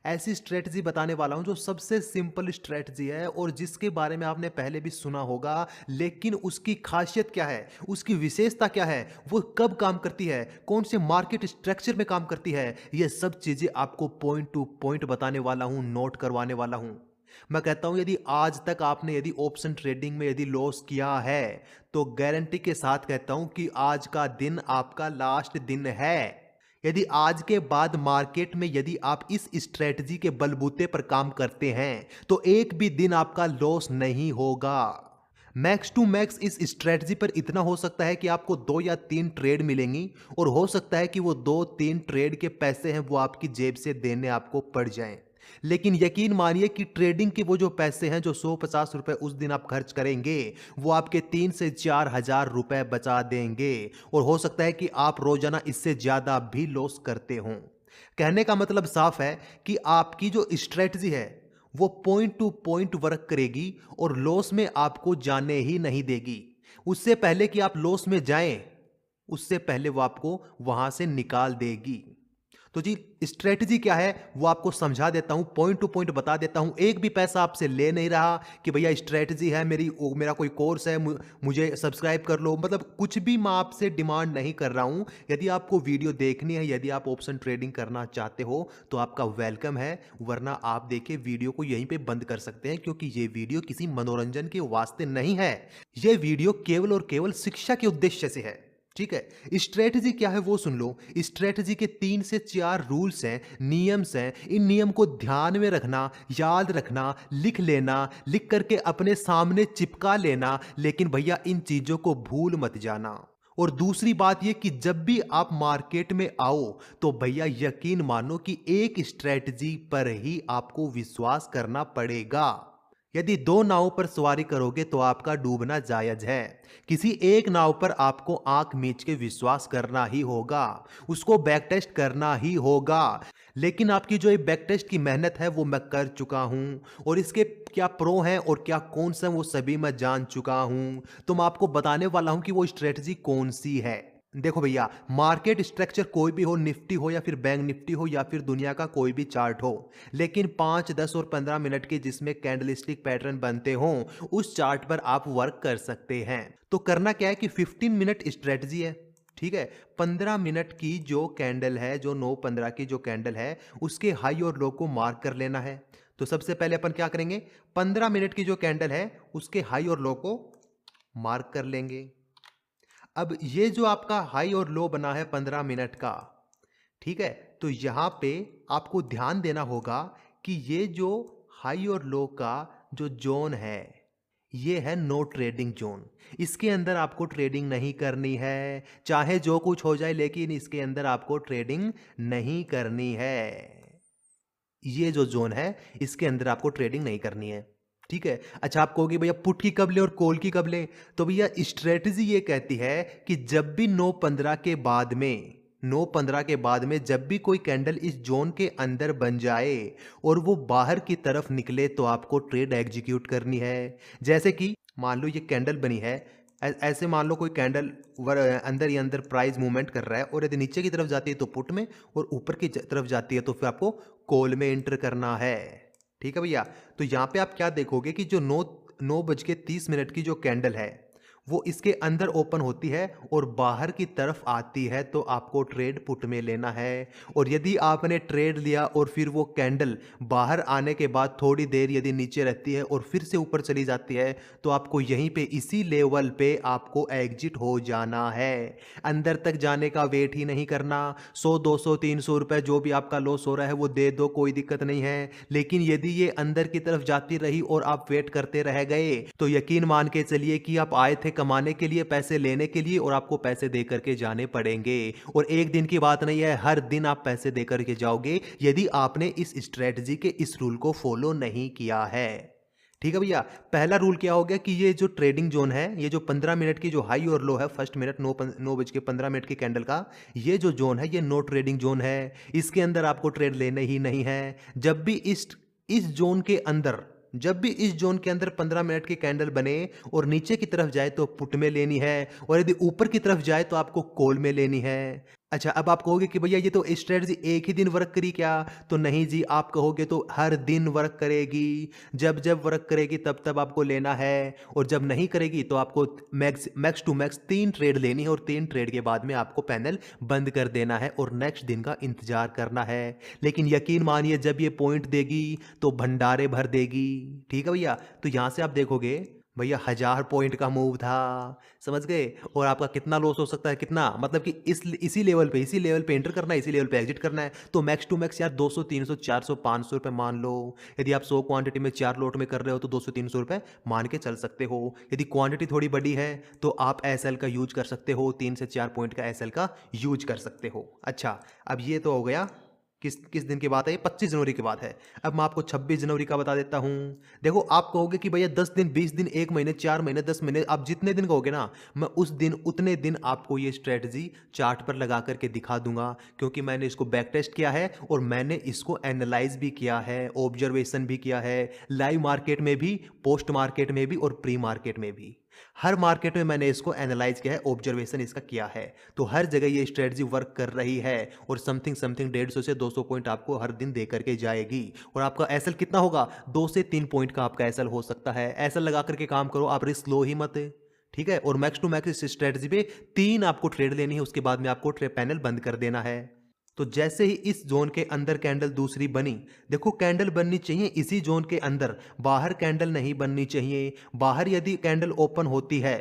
ऐसी स्ट्रेटजी बताने वाला हूं जो सबसे सिंपल स्ट्रेटजी है और जिसके बारे में आपने पहले भी सुना होगा, लेकिन उसकी खासियत क्या है, उसकी विशेषता क्या है, वो कब काम करती है, कौन से मार्केट स्ट्रक्चर में काम करती है, ये सब चीजें आपको पॉइंट टू पॉइंट बताने वाला हूं, नोट करवाने वाला हूं। मैं कहता हूं यदि आज तक आपने यदि ऑप्शन ट्रेडिंग में यदि लॉस किया है, तो गारंटी के साथ कहता हूं कि आज का दिन आपका लास्ट दिन है। यदि आज के बाद मार्केट में यदि आप इस स्ट्रेटजी के बलबूते पर काम करते हैं, तो एक भी दिन आपका लॉस नहीं होगा। मैक्स टू मैक्स इस स्ट्रेटजी पर इतना हो सकता है कि आपको 2 या 3 ट्रेड मिलेंगी और हो सकता है कि वो 2-3 ट्रेड के पैसे हैं वो आपकी जेब से देने आपको पड़ जाएं। लेकिन यकीन मानिए कि ट्रेडिंग के वो जो पैसे हैं जो 100-50 रुपए उस दिन आप खर्च करेंगे, वो आपके 3 से 4 हजार रुपए बचा देंगे और हो सकता है कि आप रोजाना इससे ज्यादा भी लॉस करते हों। कहने का मतलब साफ है कि आपकी जो स्ट्रेटजी है वो पॉइंट टू पॉइंट वर्क करेगी और लॉस में आपको जाने ही नहीं देगी। उससे पहले कि आप लॉस में जाएं, उससे पहले वो आपको वहां से निकाल देगी। तो जी, स्ट्रेटजी क्या है वो आपको समझा देता हूं, पॉइंट टू पॉइंट बता देता हूं। एक भी पैसा आपसे ले नहीं रहा कि भैया स्ट्रेटजी है मेरी, मेरा कोई कोर्स है, मुझे सब्सक्राइब कर लो, मतलब कुछ भी मैं आपसे डिमांड नहीं कर रहा हूं। यदि आपको वीडियो देखनी है, यदि आप ऑप्शन ट्रेडिंग करना चाहते हो, तो आपका वेलकम है, वरना आप देखिए वीडियो को यहीं पे बंद कर सकते हैं, क्योंकि ये वीडियो किसी मनोरंजन के वास्ते नहीं है। ये वीडियो केवल और केवल शिक्षा के उद्देश्य से है। ठीक है, स्ट्रेटजी क्या है वो सुन लो। स्ट्रेटजी के 3 से 4 रूल्स हैं, नियम्स हैं। इन नियम को ध्यान में रखना, याद रखना, लिख लेना, लिख करके अपने सामने चिपका लेना, लेकिन भैया इन चीजों को भूल मत जाना। और दूसरी बात यह कि जब भी आप मार्केट में आओ, तो भैया यकीन मानो कि एक स्ट्रेटजी पर ही आपको विश्वास करना पड़ेगा। यदि 2 नाव पर सवारी करोगे तो आपका डूबना जायज है। किसी एक नाव पर आपको आंख मीच के विश्वास करना ही होगा, उसको बैक टेस्ट करना ही होगा। लेकिन आपकी जो ये बैक टेस्ट की मेहनत है वो मैं कर चुका हूं, और इसके क्या प्रो हैं और क्या कौन सा वो सभी मैं जान चुका हूं। तो मैं आपको बताने वाला हूं कि वो स्ट्रेटजी कौन सी है। देखो भैया, मार्केट स्ट्रक्चर कोई भी हो, निफ्टी हो या फिर बैंक निफ्टी हो या फिर दुनिया का कोई भी चार्ट हो, लेकिन 5, 10 और 15 मिनट के जिसमें कैंडलस्टिक पैटर्न बनते हों, उस चार्ट पर आप वर्क कर सकते हैं। तो करना क्या है कि 15 मिनट स्ट्रेटजी है, ठीक है। 15 मिनट की जो कैंडल है, जो 9:15 की जो कैंडल है, उसके हाई और लो को मार्क कर लेना है। तो सबसे पहले अपन क्या करेंगे, 15 मिनट की जो कैंडल है उसके हाई और लो को मार्क कर लेंगे। अब ये जो आपका हाई और लो बना है 15 मिनट का, ठीक है, तो यहां पे आपको ध्यान देना होगा कि ये जो हाई और लो का जो जोन है, ये है नो ट्रेडिंग जोन। इसके अंदर आपको ट्रेडिंग नहीं करनी है, चाहे जो कुछ हो जाए, लेकिन इसके अंदर आपको ट्रेडिंग नहीं करनी है। ये जो जोन है, इसके अंदर आपको ट्रेडिंग नहीं करनी है, ठीक है। अच्छा, आप कहोगे भैया पुट की कब लें और कॉल की कब लें। तो भैया स्ट्रेटजी ये कहती है कि जब भी 9:15 के बाद में, 9:15 के बाद में जब भी कोई कैंडल इस जोन के अंदर बन जाए और वो बाहर की तरफ निकले, तो आपको ट्रेड एग्जीक्यूट करनी है। जैसे कि मान लो ये कैंडल बनी है, ऐसे मान लो कोई कैंडल अंदर ही अंदर प्राइस मूवमेंट कर रहा है, और यदि नीचे की तरफ जाती है तो पुट में, और ऊपर की तरफ जाती है तो फिर आपको कॉल में एंटर करना है। ठीक है भैया, तो यहां पे आप क्या देखोगे कि जो 9:30 की जो कैंडल है वो इसके अंदर ओपन होती है और बाहर की तरफ आती है, तो आपको ट्रेड पुट में लेना है। और यदि आपने ट्रेड लिया और फिर वो कैंडल बाहर आने के बाद थोड़ी देर यदि नीचे रहती है और फिर से ऊपर चली जाती है, तो आपको यहीं पे इसी लेवल पे आपको एग्जिट हो जाना है। अंदर तक जाने का वेट ही नहीं करना। 100, 200, 300 रुपए जो भी आपका लॉस हो रहा है वो दे दो, कोई दिक्कत नहीं है। लेकिन यदि ये अंदर की तरफ जाती रही और आप वेट करते रह गए, तो यकीन मान के चलिए कि आप आए थे कमाने के लिए, पैसे लेने के लिए, और आपको पैसे दे करके जाने पड़ेंगे। और एक दिन की बात नहीं है, हर दिन आप पैसे दे करके जाओगे यदि आपने इस स्ट्रेटजी के इस रूल को फॉलो नहीं किया है। ठीक है भैया, पहला रूल क्या हो गया कि ये जो ट्रेडिंग जोन है, ये जो 15 मिनट की जो हाई और लो है, फर्स्ट मिनट 9:15 की कैंडल का, ये जो जोन है ये नो ट्रेडिंग जोन है। इसके अंदर आपको ट्रेड लेने ही नहीं है। जब भी इस जोन के अंदर, जब भी इस जोन के अंदर 15 मिनट की कैंडल बने और नीचे की तरफ जाए तो पुट में लेनी है, और यदि ऊपर की तरफ जाए तो आपको कॉल में लेनी है। अच्छा, अब आप कहोगे कि भैया ये तो स्ट्रैटेजी एक ही दिन वर्क करी क्या? तो नहीं जी, आप कहोगे तो हर दिन वर्क करेगी। जब-जब वर्क करेगी तब-तब आपको लेना है, और जब नहीं करेगी तो आपको max max to max 3 trade लेनी है, और 3 ट्रेड के बाद में आपको पैनल बंद कर देना है और नेक्स्ट दिन का इंतज़ार करना है। लेकिन यकीन मानिए जब ये पॉइंट देगी तो भंडारे भर देगी। ठीक है भैया? तो यहाँ से आप देखोगे भैया 1000 पॉइंट का मूव था, समझ गए? और आपका कितना लॉस हो सकता है, कितना मतलब कि इसी लेवल पे एंटर करना है, इसी लेवल पे एग्जिट करना है। तो मैक्स टू मैक्स यार 200 300 400 500 रुपए मान लो। यदि आप 100 क्वांटिटी में 4 लॉट में कर रहे हो तो 200 300 रुपए मान के चल सकते हो। यदि क्वांटिटी थोड़ी बड़ी है तो आप एसएल का यूज कर सकते हो, 3 से 4 पॉइंट का एसएल का यूज कर सकते हो। अच्छा, अब ये तो हो गया किस किस दिन की बात है, ये 25 जनवरी की बात है। अब मैं आपको 26 जनवरी का बता देता हूँ। देखो, आप कहोगे कि भैया 10 दिन 20 दिन 1 महीने 4 महीने 10 महीने, आप जितने दिन कहोगे ना, मैं उस दिन उतने दिन आपको ये स्ट्रेटजी चार्ट पर लगा करके दिखा दूंगा, क्योंकि मैंने इसको बैक टेस्ट किया है और मैंने इसको एनालाइज भी किया है, ऑब्जर्वेशन भी किया है, लाइव मार्केट में भी, पोस्ट मार्केट में भी और प्री मार्केट में भी। हर मार्केट में मैंने इसको एनालाइज किया है, ऑब्जर्वेशन इसका किया है। तो हर जगह ये स्ट्रेटजी वर्क कर रही है और समथिंग समथिंग 150 से 200 पॉइंट आपको हर दिन दे करके जाएगी। और आपका एसएल कितना होगा? 2 से 3 पॉइंट का आपका एसएल हो सकता है। एसएल लगा करके काम करो, आप रिस्क लो ही मत। ठीक है? और मैक्स टू मैक्स इस स्ट्रेटजी पे 3 आपको ट्रेड लेनी है, उसके बाद में आपको पैनल बंद कर देना है। तो जैसे ही इस जोन के अंदर कैंडल दूसरी बनी, देखो कैंडल बननी चाहिए इसी जोन के अंदर, बाहर कैंडल नहीं बननी चाहिए। बाहर यदि कैंडल ओपन होती है,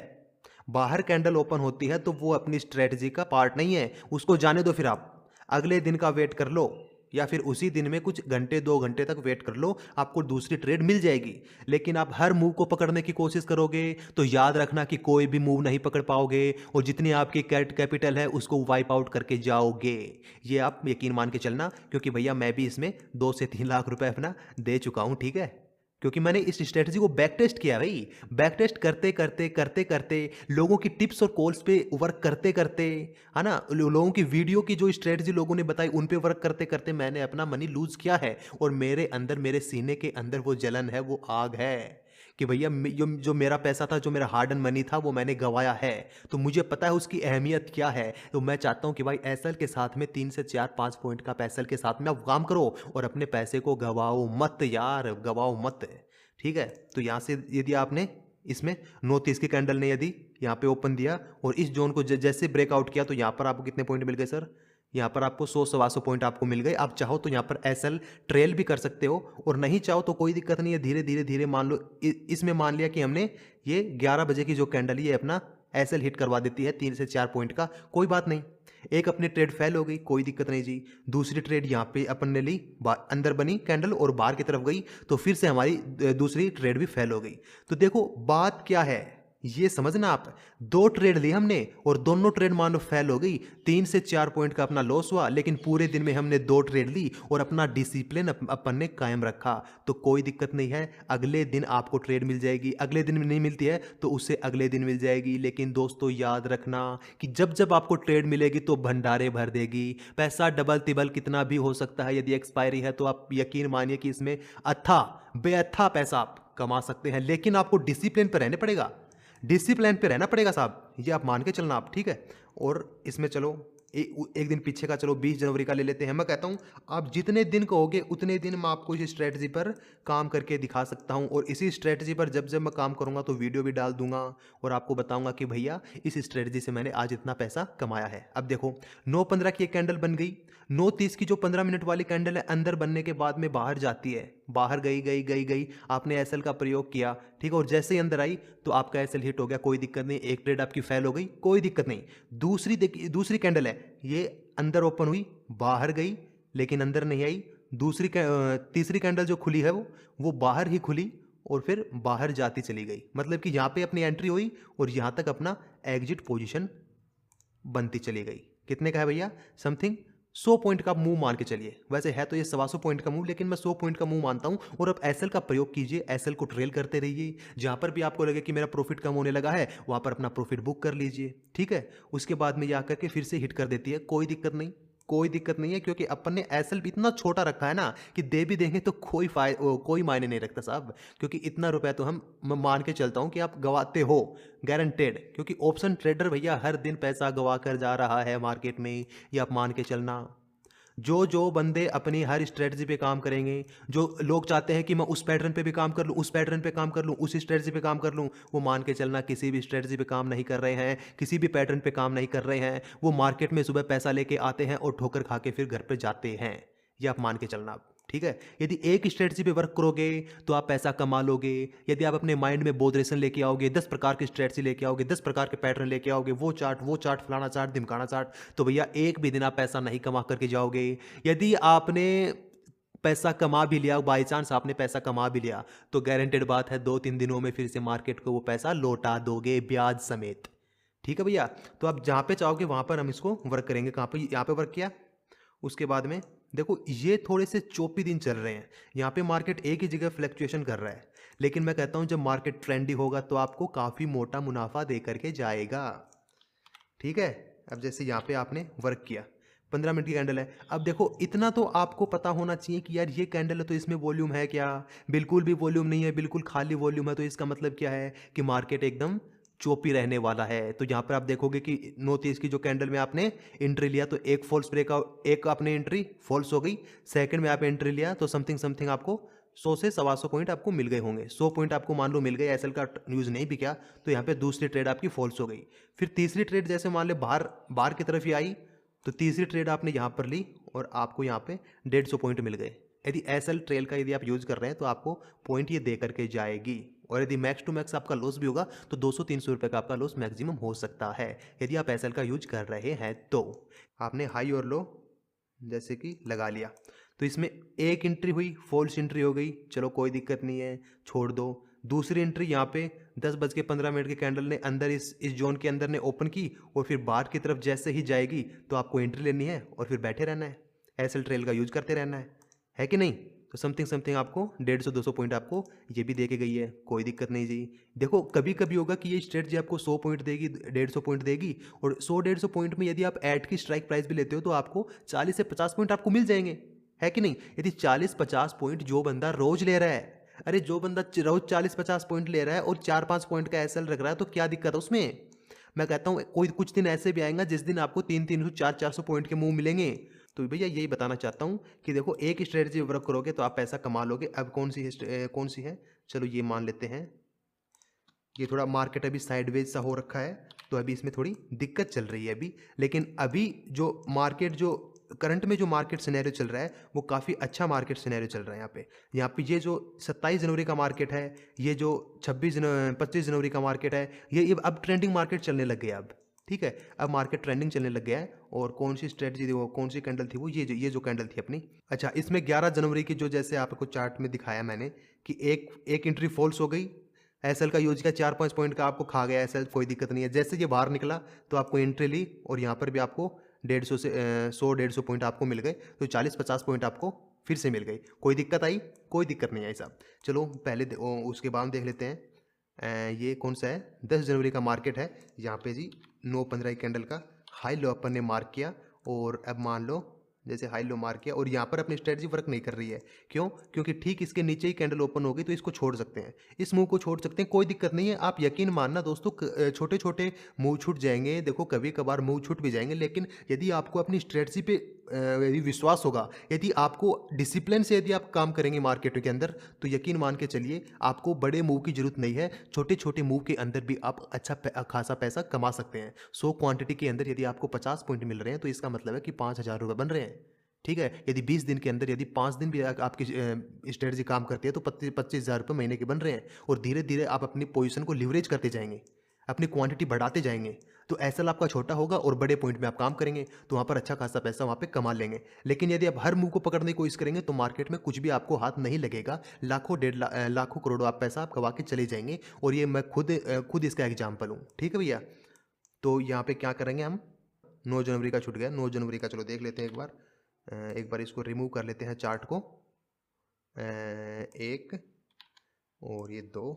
बाहर कैंडल ओपन होती है तो वो अपनी स्ट्रेटजी का पार्ट नहीं है, उसको जाने दो। फिर आप अगले दिन का वेट कर लो, या फिर उसी दिन में कुछ घंटे 2 घंटे तक वेट कर लो, आपको दूसरी ट्रेड मिल जाएगी। लेकिन आप हर मूव को पकड़ने की कोशिश करोगे तो याद रखना कि कोई भी मूव नहीं पकड़ पाओगे, और जितनी आपकी कैपिटल है उसको वाइप आउट करके जाओगे। ये आप यकीन मान के चलना, क्योंकि भैया मैं भी इसमें 2 से 3 लाख रुपए अपना दे चुका हूँ। ठीक है? क्योंकि मैंने इस स्ट्रेटजी को बैक टेस्ट किया भाई। बैक टेस्ट करते करते करते करते, लोगों की टिप्स और कॉल्स पे वर्क करते करते, है ना, लोगों की वीडियो की जो स्ट्रेटजी लोगों ने बताई उन पे वर्क करते करते मैंने अपना मनी लूज किया है। और मेरे अंदर, मेरे सीने के अंदर वो जलन है, वो आग है कि भैया जो मेरा पैसा था, जो मेरा हार्ड एंड मनी था, वो मैंने गंवाया है। तो मुझे पता है उसकी अहमियत क्या है। तो मैं चाहता हूं कि भाई एसएल के साथ में 3 से 4 5 पॉइंट का एसएल के साथ में आप काम करो और अपने पैसे को गवाओ मत यार, गवाओ मत। ठीक है? तो यहाँ से यदि आपने इसमें 9:30 की कैंडल ने यदि यहाँ पे ओपन दिया और इस जोन को जैसे ब्रेकआउट किया, तो यहाँ पर आपको कितने पॉइंट मिल गए सर? यहाँ पर आपको 100 सवा 100 पॉइंट आपको मिल गए। आप चाहो तो यहाँ पर एसएल ट्रेल भी कर सकते हो, और नहीं चाहो तो कोई दिक्कत नहीं है, धीरे धीरे धीरे मान लो। इसमें मान लिया कि हमने ये 11 बजे की जो कैंडल ये अपना एसएल हिट करवा देती है 3 से 4 पॉइंट का, कोई बात नहीं। एक अपनी ट्रेड फेल हो गई, कोई दिक्कत नहीं जी। दूसरी ट्रेड यहाँ पे अपन ने ली, अंदर बनी कैंडल और बाहर की तरफ गई, तो फिर से हमारी दूसरी ट्रेड भी फेल हो गई। तो देखो बात क्या है, ये समझना आप। 2 ट्रेड ली हमने और दोनों ट्रेड मान लो फेल हो गई, 3 से 4 पॉइंट का अपना लॉस हुआ, लेकिन पूरे दिन में हमने 2 ट्रेड ली और अपना डिसिप्लिन अपन ने कायम रखा। तो कोई दिक्कत नहीं है, अगले दिन आपको ट्रेड मिल जाएगी। अगले दिन नहीं मिलती है तो उससे अगले दिन मिल जाएगी। लेकिन दोस्तों याद रखना कि जब जब आपको ट्रेड मिलेगी तो भंडारे भर देगी। पैसा डबल तिबल कितना भी हो सकता है। यदि एक्सपायरी है तो आप यकीन मानिए कि इसमें अथा बेअथा पैसा आप कमा सकते हैं, लेकिन आपको डिसिप्लिन पर रहने पड़ेगा। डिसिप्लिन पे रहना पड़ेगा साहब, ये आप मान के चलना आप। ठीक है? और इसमें चलो एक दिन पीछे का, चलो 20 जनवरी का ले लेते हैं। मैं कहता हूँ आप जितने दिन कहोगे उतने दिन मैं आपको इस स्ट्रेटजी पर काम करके दिखा सकता हूँ, और इसी स्ट्रेटजी पर जब जब मैं काम करूँगा तो वीडियो भी डाल दूंगा और आपको बताऊंगा कि भैया इस स्ट्रेटजी से मैंने आज इतना पैसा कमाया है। अब देखो 9:15 की एक कैंडल बन गई, 9:30 की जो 15 मिनट वाली कैंडल है अंदर बनने के बाद में बाहर जाती है, बाहर गई गई गई गई, आपने एसएल का प्रयोग किया। ठीक है? और जैसे ही अंदर आई तो आपका एसएल हिट हो गया, कोई दिक्कत नहीं। एक ट्रेड आपकी फेल हो गई, कोई दिक्कत नहीं। दूसरी कैंडल है, ये अंदर ओपन हुई, बाहर गई, लेकिन अंदर नहीं आई। तीसरी कैंडल जो खुली है वो बाहर ही खुली और फिर बाहर जाती चली गई। मतलब कि यहाँ पे अपनी एंट्री हुई और यहाँ तक अपना एग्जिट पोजीशन बनती चली गई। कितने का है भैया? समथिंग 100 पॉइंट का मूव मान के चलिए। वैसे है तो ये 125 पॉइंट का मूव, लेकिन मैं 100 पॉइंट का मूव मानता हूं। और अब एसएल का प्रयोग कीजिए, एसएल को ट्रेल करते रहिए। जहां पर भी आपको लगे कि मेरा प्रॉफिट कम होने लगा है, वहां पर अपना प्रॉफिट बुक कर लीजिए। ठीक है? उसके बाद में ये आकर के फिर से हिट कर देती है, कोई दिक्कत नहीं। कोई दिक्कत नहीं है, क्योंकि अपन ने एसएल भी इतना छोटा रखा है ना कि दे भी देंगे तो कोई मायने नहीं रखता साहब, क्योंकि इतना रुपया तो मैं मान के चलता हूँ कि आप गवाते हो गारंटेड, क्योंकि ऑप्शन ट्रेडर भैया हर दिन पैसा गवा कर जा रहा है मार्केट में, ये आप मान के चलना। जो जो बंदे अपनी हर स्ट्रेटजी पे काम करेंगे, जो लोग चाहते हैं कि मैं उस पैटर्न पे भी काम कर लूँ, उस पैटर्न पे काम कर लूँ, उस स्ट्रेटजी पे काम कर लूँ, वो मान के चलना किसी भी स्ट्रेटजी पे काम नहीं कर रहे हैं, किसी भी पैटर्न पे काम नहीं कर रहे हैं। वो मार्केट में सुबह पैसा लेके आते हैं और ठोकर खा के फिर घर पे जाते हैं। ये आप मान के चलना आप, ठीक है। यदि एक स्ट्रेटजी पे वर्क करोगे तो आप पैसा कमा लोगे। यदि आप अपने माइंड में बोधरेशन लेके आओगे, 10 प्रकार की स्ट्रेटजी लेके आओगे, 10 प्रकार के पैटर्न लेके आओगे, वो चार्ट फलाना चार्ट ढिमकाना चार्ट, तो भैया एक भी दिन आप पैसा नहीं कमा करके जाओगे। यदि आपने पैसा कमा भी लिया, बाई चांस आपने पैसा कमा भी लिया, तो गारंटेड बात है 2-3 दिनों में फिर से मार्केट को वो पैसा लौटा दोगे ब्याज समेत, ठीक है भैया। तो आप जहाँ पे चाहोगे वहाँ पर हम इसको वर्क करेंगे। कहाँ पे? यहाँ पे वर्क किया। उसके बाद में देखो ये थोड़े से चौपी दिन चल रहे हैं, यहाँ पे मार्केट एक ही जगह फ्लक्चुएशन कर रहा है, लेकिन मैं कहता हूँ जब मार्केट ट्रेंडी होगा तो आपको काफ़ी मोटा मुनाफा दे करके जाएगा, ठीक है। अब जैसे यहाँ पे आपने वर्क किया, 15 मिनट की कैंडल है। अब देखो इतना तो आपको पता होना चाहिए कि यार ये कैंडल है तो इसमें वॉल्यूम है क्या? बिल्कुल भी वॉल्यूम नहीं है, बिल्कुल खाली वॉल्यूम है, तो इसका मतलब क्या है कि मार्केट एकदम चोपी रहने वाला है। तो यहाँ पर आप देखोगे कि नॉर्थ ईस्ट की जो कैंडल में आपने एंट्री लिया तो एक फॉल्स ब्रेकआउट, एक आपने एंट्री फॉल्स हो गई, सेकंड में आप एंट्री लिया तो समथिंग आपको 100 से 125 पॉइंट आपको मिल गए होंगे। 100 पॉइंट आपको मान लो मिल गए, एसएल का न्यूज़ नहीं बिका, तो यहाँ पे दूसरी ट्रेड आपकी फॉल्स हो गई। फिर तीसरी ट्रेड जैसे मान ले बाहर की तरफ ही आई, तो तीसरी ट्रेड आपने यहाँ पर ली और आपको यहाँ पे 150 पॉइंट मिल गए। यदि एसएल ट्रेल का यदि आप यूज़ कर रहे हैं तो आपको पॉइंट ये दे करके जाएगी। और यदि मैक्स टू मैक्स आपका लॉस भी होगा तो 200-300 रुपये का आपका लॉस मैक्सिमम हो सकता है यदि आप एसएल का यूज कर रहे हैं। तो आपने हाई और लो जैसे कि लगा लिया, तो इसमें एक एंट्री हुई, फॉल्स एंट्री हो गई, चलो कोई दिक्कत नहीं है, छोड़ दो। दूसरी एंट्री यहाँ पे 10:15 की कैंडल ने अंदर इस जोन के अंदर ने ओपन की और फिर बाहर की तरफ जैसे ही जाएगी तो आपको एंट्री लेनी है और फिर बैठे रहना है, एसएल ट्रेल का यूज करते रहना है कि नहीं। तो समथिंग आपको 150-200 पॉइंट आपको ये भी दे के गई है, कोई दिक्कत नहीं जी। देखो कभी कभी होगा कि ये स्ट्रेटजी आपको 100 पॉइंट देगी, 150 पॉइंट देगी, और 100-150 पॉइंट में यदि आप ऐड की स्ट्राइक प्राइस भी लेते हो तो आपको 40 से 50 पॉइंट आपको मिल जाएंगे, है कि नहीं। यदि 40-50 पॉइंट जो बंदा रोज ले रहा है, अरे जो बंदा रोज 40-50 पॉइंट ले रहा है और 4-5 पॉइंट का एसएल रख रहा है, तो क्या दिक्कत है उसमें। मैं कहता हूँ कोई कुछ दिन ऐसे भी आएगा जिस दिन आपको 300-300, 400-400 पॉइंट के मुंह मिलेंगे। तो भैया यही बताना चाहता हूँ कि देखो एक स्ट्रेटजी वर्क करोगे तो आप पैसा कमा लोगे। अब कौन सी है, चलो ये मान लेते हैं। ये थोड़ा मार्केट अभी साइडवेज सा हो रखा है, तो अभी इसमें थोड़ी दिक्कत चल रही है अभी, लेकिन अभी जो मार्केट जो करंट में जो मार्केट सिनेरियो चल रहा है वो काफ़ी अच्छा मार्केट सिनेरियो चल रहा है। यहाँ पे ये जो 27 जनवरी का मार्केट है, ये जो 25 जनवरी का मार्केट है, ये अब ट्रेंडिंग मार्केट चलने लग गया अब, ठीक है। अब मार्केट ट्रेंडिंग चलने लग गया है। और कौन सी स्ट्रेटजी थी वो, कौन सी कैंडल थी वो, ये जो कैंडल थी अपनी। अच्छा, इसमें 11 जनवरी की जो जैसे आपको चार्ट में दिखाया मैंने कि एक एंट्री फॉल्स हो गई, एसएल का यूज किया, 4-5 पॉइंट का आपको खा गया एसएल, कोई दिक्कत नहीं है। जैसे ये बाहर निकला तो आपको एंट्री ली और यहाँ पर भी आपको 150 से 100-150 पॉइंट आपको मिल गए, तो 40-50 पॉइंट आपको फिर से मिल गई। कोई दिक्कत आई? कोई दिक्कत नहीं आई साहब। चलो पहले उसके बाद देख लेते हैं। ये कौन सा है, 10 जनवरी का मार्केट है। यहाँ पे जी 9:15 की कैंडल का हाई लो अपन ने मार्क किया, और अब मान लो जैसे हाई लो मार्क किया और यहाँ पर अपनी स्ट्रेटजी वर्क नहीं कर रही है। क्यों? क्योंकि ठीक इसके नीचे ही कैंडल ओपन होगी, तो इसको छोड़ सकते हैं, इस मूव को छोड़ सकते हैं, कोई दिक्कत नहीं है। आप यकीन मानना दोस्तों, छोटे छोटे मूव छूट जाएंगे, देखो कभी कभार मूव छूट भी जाएंगे, लेकिन यदि आपको अपनी स्ट्रेटजी पे यदि विश्वास होगा, यदि आपको डिसिप्लिन से यदि आप काम करेंगे मार्केट के अंदर, तो यकीन मान के चलिए आपको बड़े मूव की जरूरत नहीं है। छोटे छोटे मूव के अंदर भी आप अच्छा खासा पैसा कमा सकते हैं। 100 क्वांटिटी के अंदर यदि आपको 50 पॉइंट मिल रहे हैं तो इसका मतलब है कि 5,000 रुपये बन रहे हैं, ठीक है। यदि 20 दिन के अंदर, यदि 5 दिन भी आपकी स्ट्रेटजी काम करती है तो 25,000 रुपये महीने के बन रहे हैं, और धीरे धीरे आप अपनी पोजीशन को लिवरेज करते जाएंगे, अपनी क्वांटिटी बढ़ाते जाएंगे, तो एसएल आपका छोटा होगा और बड़े पॉइंट में आप काम करेंगे, तो वहाँ पर अच्छा खासा पैसा वहाँ पे कमा लेंगे। लेकिन यदि आप हर मूव को पकड़ने की कोशिश करेंगे तो मार्केट में कुछ भी आपको हाथ नहीं लगेगा, लाखों करोड़ों आप पैसा आप कमा के चले जाएंगे। और ये मैं खुद इसका एग्जाम्पल हूँ, ठीक है भैया। तो यहाँ पे क्या करेंगे हम, 9 जनवरी का छूट गया, 9 जनवरी का चलो देख लेते हैं एक बार इसको रिमूव कर लेते हैं चार्ट को। 1 और ये 2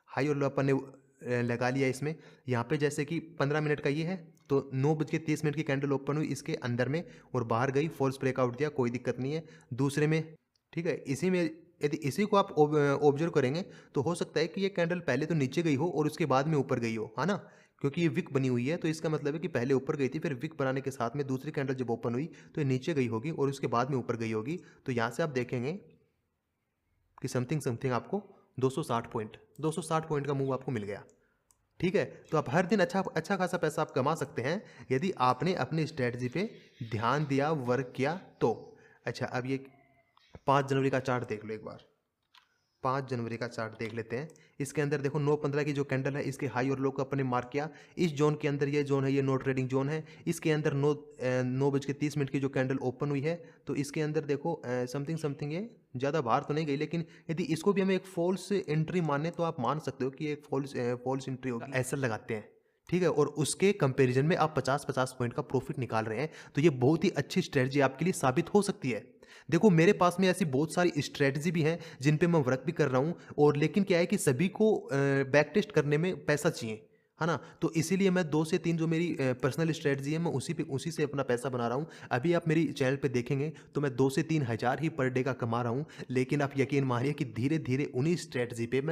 हाई और लो अपन ने लगा लिया इसमें। यहाँ पे जैसे कि 15 मिनट का ये है, तो 9:30 की कैंडल ओपन हुई इसके अंदर में और बाहर गई, फॉल्स ब्रेकआउट दिया, कोई दिक्कत नहीं है। दूसरे में, ठीक है, इसी में यदि इसी को आप ऑब्जर्व करेंगे तो हो सकता है कि ये कैंडल पहले तो नीचे गई हो और उसके बाद में ऊपर गई हो, है ना? क्योंकि ये विक बनी हुई है तो इसका मतलब है कि पहले ऊपर गई थी, फिर विक बनाने के साथ में दूसरी कैंडल जब ओपन हुई तो ये नीचे गई होगी और उसके बाद में ऊपर गई होगी। तो यहाँ से आप देखेंगे कि समथिंग समथिंग आपको 260 पॉइंट का मूव आपको मिल गया। ठीक है, तो आप हर दिन अच्छा अच्छा खासा पैसा आप कमा सकते हैं यदि आपने अपनी स्ट्रेटजी पे ध्यान दिया, वर्क किया तो। अच्छा, अब ये 5 जनवरी का चार्ट देख लो एक बार। 5 जनवरी का चार्ट देख लेते हैं। इसके अंदर देखो 9:15 की जो कैंडल है इसके हाई और लो को अपने मार्क किया। इस जोन के अंदर ये जोन है, ये नो ट्रेडिंग जोन है। इसके अंदर 9:30 की जो कैंडल ओपन हुई है तो इसके अंदर देखो समथिंग समथिंग ये ज़्यादा बाहर तो नहीं गई, लेकिन यदि इसको भी हम एक फॉल्स एंट्री माने तो आप मान सकते हो कि एक फॉल्स एंट्री होगी, ऐसा लगाते हैं। ठीक है, और उसके कंपैरिजन में आप 50-50 पॉइंट का प्रॉफिट निकाल रहे हैं तो ये बहुत ही अच्छी स्ट्रेटजी आपके लिए साबित हो सकती है। देखो मेरे पास में ऐसी बहुत सारी स्ट्रेटजी भी हैं जिन पे मैं वर्क भी कर रहा हूँ, और लेकिन क्या है कि सभी को बैक टेस्ट करने में पैसा चाहिए, है ना? तो इसीलिए मैं 2 से 3 जो मेरी पर्सनल स्ट्रेटजी है मैं उसी से अपना पैसा बना रहा हूँ। अभी आप मेरी चैनल पे देखेंगे तो मैं 2 से 3 हज़ार ही पर डे का कमा रहा हूँ, लेकिन आप यकीन मानिए कि धीरे-धीरे उन्हीं स्ट्रेटजी पे मैं